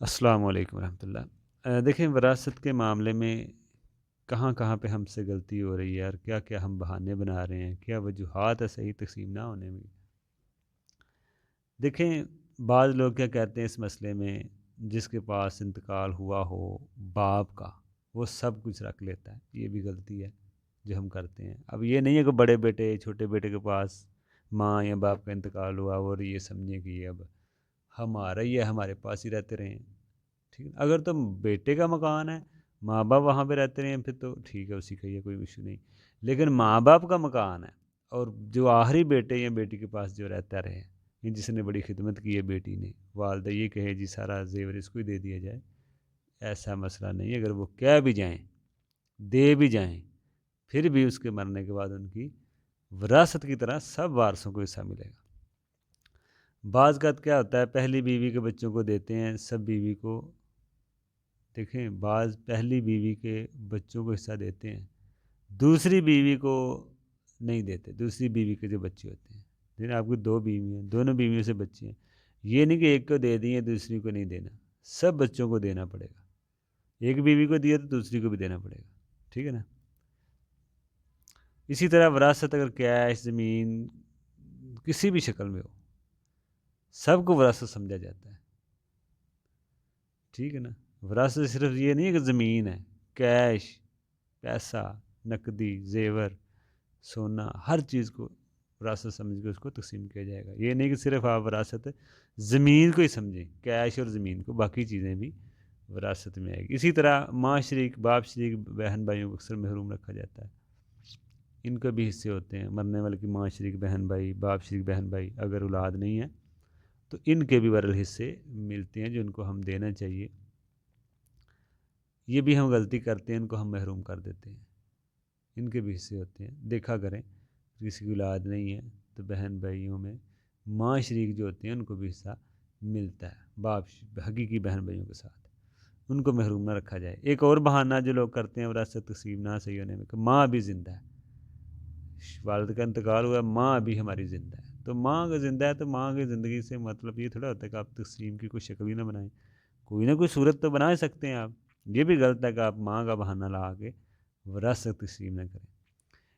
السلام علیکم ورحمۃ اللہ۔ دیکھیں وراثت کے معاملے میں کہاں کہاں پہ ہم سے غلطی ہو رہی ہے اور کیا کیا ہم بہانے بنا رہے ہیں، کیا وجوہات ہے صحیح تقسیم نہ ہونے میں۔ دیکھیں بعض لوگ کیا کہتے ہیں اس مسئلے میں، جس کے پاس انتقال ہوا ہو باپ کا، وہ سب کچھ رکھ لیتا ہے۔ یہ بھی غلطی ہے جو ہم کرتے ہیں۔ اب یہ نہیں ہے کہ بڑے بیٹے چھوٹے بیٹے کے پاس ماں یا باپ کا انتقال ہوا اور یہ سمجھیں کہ یہ اب ہمارا ہی ہے، ہمارے پاس ہی رہتے رہیں۔ ٹھیک ہے، اگر تو بیٹے کا مکان ہے، ماں باپ وہاں پہ رہتے رہے ہیں، پھر تو ٹھیک ہے، اسی کا یہ کوئی ایشو نہیں۔ لیکن ماں باپ کا مکان ہے اور جو آخری بیٹے یا بیٹی کے پاس جو رہتا رہے، جس نے بڑی خدمت کی ہے بیٹی نے، والدہ یہ کہے جی سارا زیور اس کو ہی دے دیا جائے، ایسا مسئلہ نہیں ہے۔ اگر وہ کہہ بھی جائیں، دے بھی جائیں، پھر بھی اس کے مرنے کے بعد ان کی وراثت کی طرح سب وارثوں کو حصہ ملے گا۔ بعض کا کیا ہوتا ہے، پہلی بیوی کے بچوں کو دیتے ہیں، سب بیوی کو، دیکھیں بعض پہلی بیوی کے بچوں کو حصہ دیتے ہیں، دوسری بیوی کو نہیں دیتے۔ دوسری بیوی کے جو بچے ہوتے ہیں، لیکن آپ کی دو بیوی ہیں، دونوں بیویوں سے بچے ہیں، یہ نہیں کہ ایک کو دے دیں دوسری کو نہیں دینا، سب بچوں کو دینا پڑے گا۔ ایک بیوی کو دیا تو دوسری کو بھی دینا پڑے گا، ٹھیک ہے نا۔ اسی طرح وراثت اگر کیش، زمین، کسی بھی شکل میں ہو، سب کو وراثت سمجھا جاتا ہے، ٹھیک ہے نا۔ وراثت صرف یہ نہیں ہے کہ زمین ہے، کیش، پیسہ، نقدی، زیور، سونا، ہر چیز کو وراثت سمجھ کے اس کو تقسیم کیا جائے گا۔ یہ نہیں کہ صرف آپ وراثت زمین کو ہی سمجھیں، کیش اور زمین کو، باقی چیزیں بھی وراثت میں آئے گی۔ اسی طرح ماں شریک، باپ شریک، بہن بھائیوں کو اکثر محروم رکھا جاتا ہے، ان کے بھی حصے ہوتے ہیں۔ مرنے والے کی ماں شریک بہن بھائی، باپ شریک بہن بھائی، اگر اولاد نہیں ہے تو ان کے بھی برل حصے ملتے ہیں جو ان کو ہم دینا چاہیے۔ یہ بھی ہم غلطی کرتے ہیں، ان کو ہم محروم کر دیتے ہیں، ان کے بھی حصے ہوتے ہیں۔ دیکھا کریں کسی کی اولاد نہیں ہے تو بہن بھائیوں میں ماں شریک جو ہوتے ہیں ان کو بھی حصہ ملتا ہے، باپ حقیقی بہن بھائیوں کے ساتھ، ان کو محروم نہ رکھا جائے۔ ایک اور بہانہ جو لوگ کرتے ہیں وراثت تقسیم نہ صحیح ہونے میں، کہ ماں ابھی زندہ ہے، والد کا انتقال ہوا ہے، ماں ابھی ہماری زندہ ہے، تو ماں اگر زندہ ہے تو ماں کی زندگی سے مطلب یہ تھوڑا ہوتا ہے کہ آپ تقسیم کی کوئی شکل ہی نہ بنائیں، کوئی نہ کوئی صورت تو بنا سکتے ہیں آپ۔ یہ بھی غلط ہے کہ آپ ماں کا بہانہ لا کے وراثت تقسیم نہ کریں۔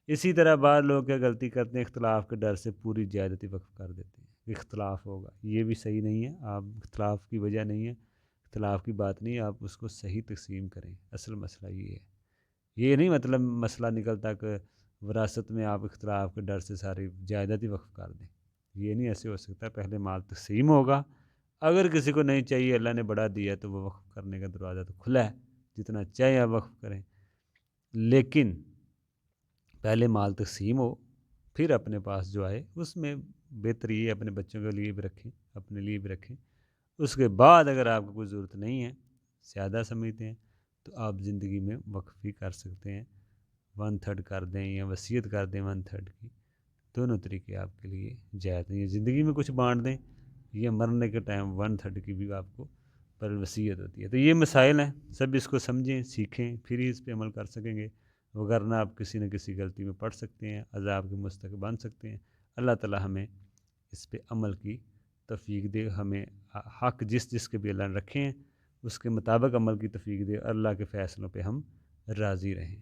اسی طرح بعض لوگ کیا غلطی کرتے ہیں، اختلاف کے ڈر سے پوری جائیداد وقف کر دیتے ہیں، اختلاف ہوگا، یہ بھی صحیح نہیں ہے۔ آپ اختلاف کی وجہ نہیں ہے، اختلاف کی بات نہیں ہے، آپ اس کو صحیح تقسیم کریں۔ اصل مسئلہ یہ ہے، یہ نہیں مطلب مسئلہ نکلتا کہ وراثت میں آپ اختلاف کے ڈر سے ساری جائیداد ہی وقف کر دیں، یہ نہیں ایسے ہو سکتا۔ پہلے مال تقسیم ہوگا، اگر کسی کو نہیں چاہیے، اللہ نے بڑا دیا تو وہ وقف کرنے کا دروازہ تو کھلا ہے، جتنا چاہے آپ وقف کریں، لیکن پہلے مال تقسیم ہو، پھر اپنے پاس جو آئے اس میں بہتر یہ اپنے بچوں کے لیے بھی رکھیں، اپنے لیے بھی رکھیں۔ اس کے بعد اگر آپ کو کوئی ضرورت نہیں ہے، زیادہ سمجھتے ہیں، تو آپ زندگی میں وقف بھی کر سکتے ہیں، 1/3 کر دیں یا وصیت کر دیں 1/3 کی، دونوں طریقے آپ کے لیے جائز نہیں ہے۔ زندگی میں کچھ بانٹ دیں یا مرنے کے ٹائم 1/3 کی بھی آپ کو پر وصیت ہوتی ہے۔ تو یہ مسائل ہیں، سب اس کو سمجھیں، سیکھیں، پھر ہی اس پہ عمل کر سکیں گے، وگرنہ آپ کسی نہ کسی غلطی میں پڑ سکتے ہیں، عذاب کے مستحق بن سکتے ہیں۔ اللہ تعالی ہمیں اس پہ عمل کی توفیق دے، ہمیں حق جس جس کے بھی اللہ نے رکھے ہیں اس کے مطابق عمل کی توفیق دے، اللہ کے فیصلوں پہ ہم راضی رہیں۔